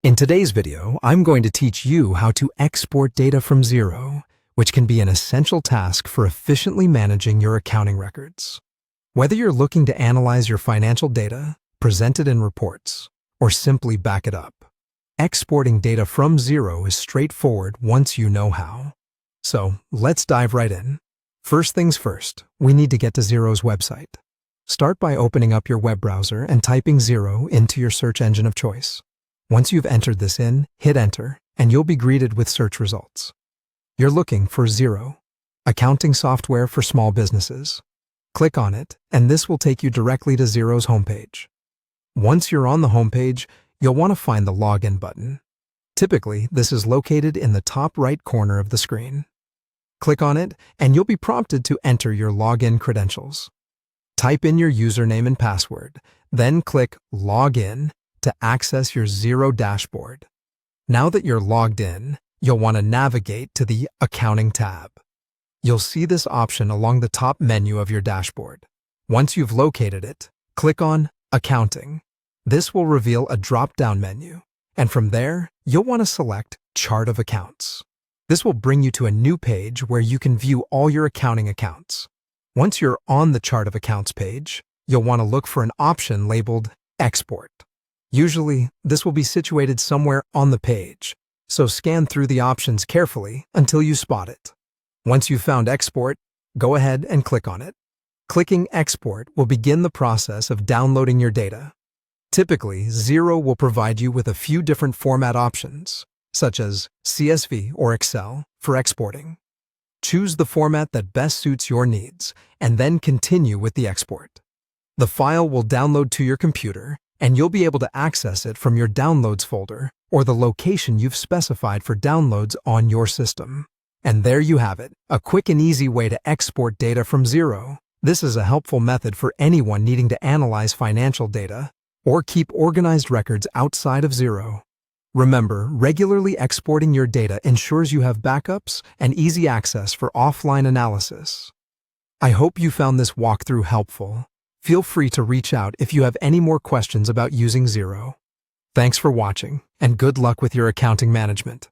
In today's video, I'm going to teach you how to export data from Xero, which can be an essential task for efficiently managing your accounting records. Whether you're looking to analyze your financial data, present it in reports, or simply back it up, exporting data from Xero is straightforward once you know how. So let's dive right in. First things first, we need to get to Xero's website. Start by opening up your web browser and typing Xero into your search engine of choice. Once you've entered this in, hit enter, and you'll be greeted with search results. You're looking for Xero, accounting software for small businesses. Click on it, and this will take you directly to Xero's homepage. Once you're on the homepage, you'll want to find the Login button. Typically, this is located in the top right corner of the screen. Click on it, and you'll be prompted to enter your login credentials. Type in your username and password, then click Login to access your Xero dashboard. Now that you're logged in, you'll want to navigate to the Accounting tab. You'll see this option along the top menu of your dashboard. Once you've located it, click on Accounting. This will reveal a drop-down menu, and from there, you'll want to select Chart of Accounts. This will bring you to a new page where you can view all your accounting accounts. Once you're on the Chart of Accounts page, you'll want to look for an option labeled Export. Usually, this will be situated somewhere on the page, so scan through the options carefully until you spot it. Once you've found Export, go ahead and click on it. Clicking Export will begin the process of downloading your data. Typically, Xero will provide you with a few different format options, such as CSV or Excel, for exporting. Choose the format that best suits your needs, and then continue with the export. The file will download to your computer, and you'll be able to access it from your Downloads folder or the location you've specified for downloads on your system. And there you have it, a quick and easy way to export data from Xero. This is a helpful method for anyone needing to analyze financial data or keep organized records outside of Xero. Remember, regularly exporting your data ensures you have backups and easy access for offline analysis. I hope you found this walkthrough helpful. Feel free to reach out if you have any more questions about using Xero. Thanks for watching, and good luck with your accounting management.